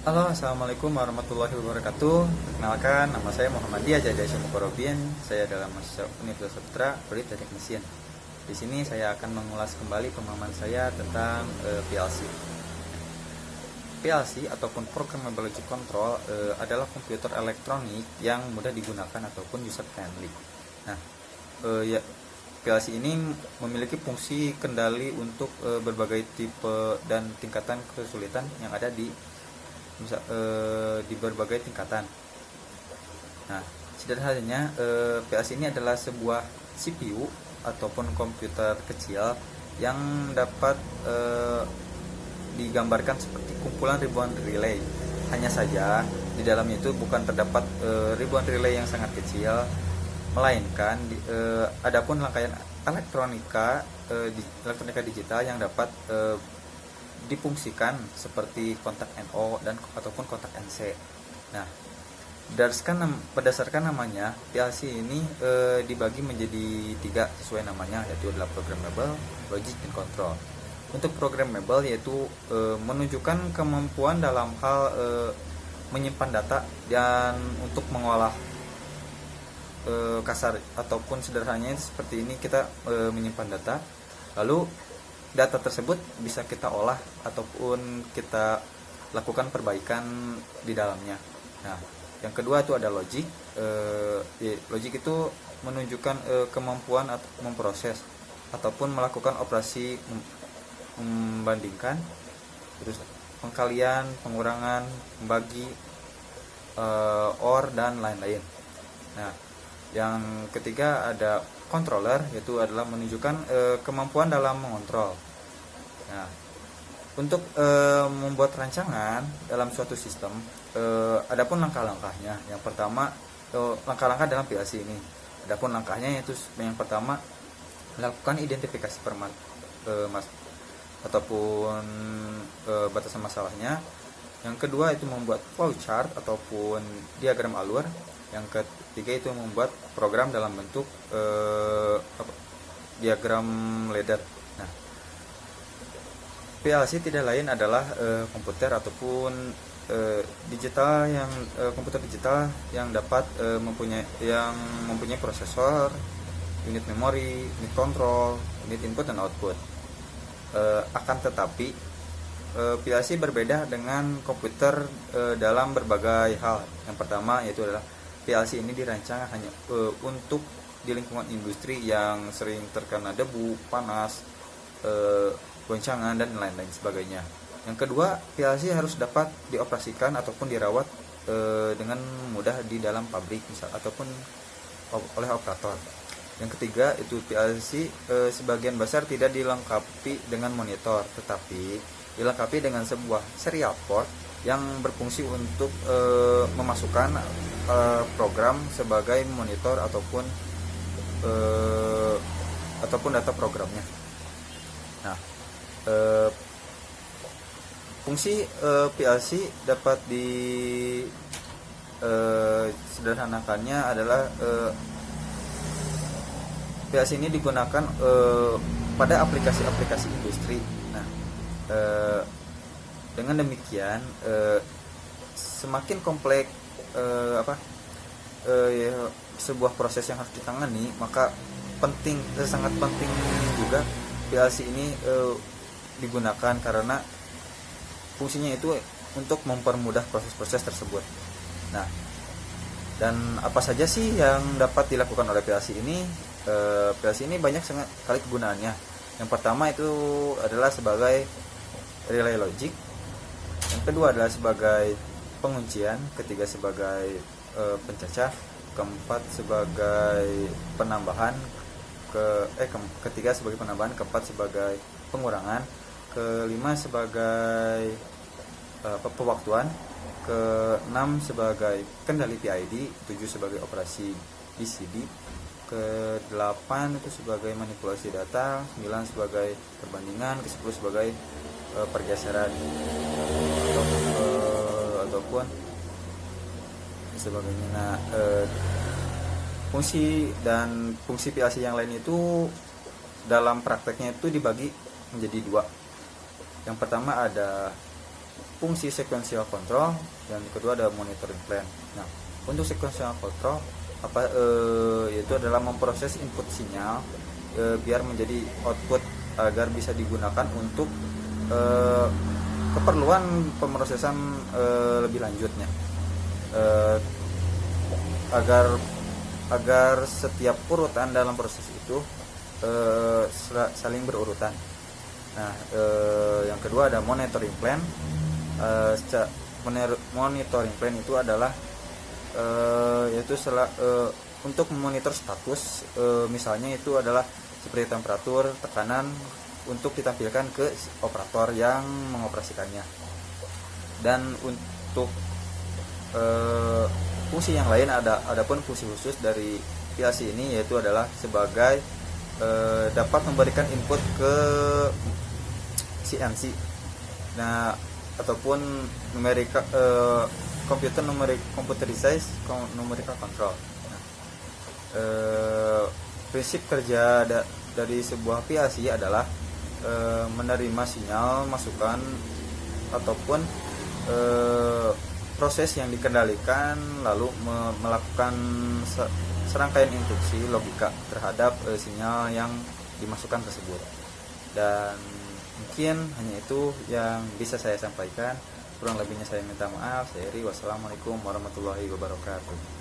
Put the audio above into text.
Halo, assalamualaikum warahmatullahi wabarakatuh. Perkenalkan, nama saya Muhammad Dia Jaya Mukorobin. Saya adalah mahasiswa Universitas Saputra, Prodi Teknik Mesin. Di sini saya akan mengulas kembali pemahaman saya tentang PLC. PLC ataupun Programmable Logic Control adalah komputer elektronik yang mudah digunakan ataupun user friendly. Nah, ya, PLC ini memiliki fungsi kendali untuk berbagai tipe dan tingkatan kesulitan yang ada di berbagai tingkatan. Nah, sederhananya PLC ini adalah sebuah CPU ataupun komputer kecil yang dapat digambarkan seperti kumpulan ribuan relay. Hanya saja di dalamnya itu bukan terdapat ribuan relay yang sangat kecil, melainkan adapun rangkaian elektronika elektronika digital yang dapat difungsikan seperti kontak NO dan ataupun kontak NC. Nah, berdasarkan namanya, PLC ini dibagi menjadi tiga sesuai namanya, yaitu adalah programmable, logic, dan control. Untuk programmable yaitu menunjukkan kemampuan dalam hal menyimpan data dan untuk mengolah kasar ataupun sederhananya seperti ini, kita menyimpan data, lalu data tersebut bisa kita olah ataupun kita lakukan perbaikan di dalamnya. Nah, yang kedua itu ada logic. Logic itu menunjukkan kemampuan atau memproses ataupun melakukan operasi membandingkan, terus pengkalian, pengurangan, membagi, OR, dan lain-lain. Nah, yang ketiga ada controller, yaitu adalah menunjukkan kemampuan dalam mengontrol. Nah, untuk membuat rancangan dalam suatu sistem, adapun langkah-langkahnya. Yang pertama, langkah-langkah dalam PLC ini. Adapun langkahnya yaitu yang pertama, lakukan identifikasi ataupun batasan masalahnya. Yang kedua itu membuat flowchart ataupun diagram alur. Yang ketiga itu membuat program dalam bentuk diagram ladder. Nah, PLC tidak lain adalah komputer ataupun komputer digital yang dapat mempunyai prosesor, unit memori, unit control, unit input dan output. Akan tetapi PLC berbeda dengan komputer dalam berbagai hal. Yang pertama yaitu adalah PLC ini dirancang hanya untuk di lingkungan industri yang sering terkena debu, panas, goncangan, dan lain-lain sebagainya. Yang kedua, PLC harus dapat dioperasikan ataupun dirawat dengan mudah di dalam pabrik misal ataupun oleh operator. Yang ketiga itu PLC sebagian besar tidak dilengkapi dengan monitor, tetapi dilengkapi dengan sebuah serial port yang berfungsi untuk memasukkan program sebagai monitor ataupun data programnya. Nah, fungsi PLC dapat sederhanakannya adalah PLC ini digunakan pada aplikasi-aplikasi industri. Nah, dengan demikian semakin kompleks sebuah proses yang harus ditangani, maka sangat penting juga PLC ini digunakan karena fungsinya itu untuk mempermudah proses-proses tersebut. Nah, dan apa saja sih yang dapat dilakukan oleh PLC ini? PLC ini banyak sekali kegunaannya. Yang pertama itu adalah sebagai relay logic, yang kedua adalah sebagai penguncian, ketiga sebagai pencacah, keempat sebagai penambahan, ketiga sebagai penambahan, keempat sebagai pengurangan, kelima sebagai pewaktuan, keenam sebagai kendali PID, tujuh sebagai operasi BCD, ke-8 itu sebagai manipulasi data, 9 sebagai perbandingan, ke-10 sebagai pergeseran ataupun sebagainya. Nah, fungsi PLC yang lain itu dalam prakteknya itu dibagi menjadi dua. Yang pertama ada fungsi sequential control, yang kedua ada monitoring plan. Nah, untuk sequential control yaitu adalah memproses input sinyal biar menjadi output agar bisa digunakan untuk keperluan pemrosesan lebih lanjutnya, agar setiap urutan dalam proses itu saling berurutan. Nah, yang kedua ada monitoring plan. Monitoring plan itu adalah yaitu untuk memonitor status, misalnya itu adalah seperti temperatur, tekanan, untuk ditampilkan ke operator yang mengoperasikannya. Dan untuk fungsi yang lain adapun fungsi khusus dari PLC ini yaitu adalah sebagai dapat memberikan input ke CNC, nah ataupun computerized numerical control. Nah, prinsip kerja dari sebuah PLC adalah menerima sinyal masukan ataupun proses yang dikendalikan, lalu melakukan serangkaian instruksi logika terhadap sinyal yang dimasukkan tersebut. Dan mungkin hanya itu yang bisa saya sampaikan. Kurang lebihnya saya minta maaf. Saya Eri. Wassalamualaikum warahmatullahi wabarakatuh.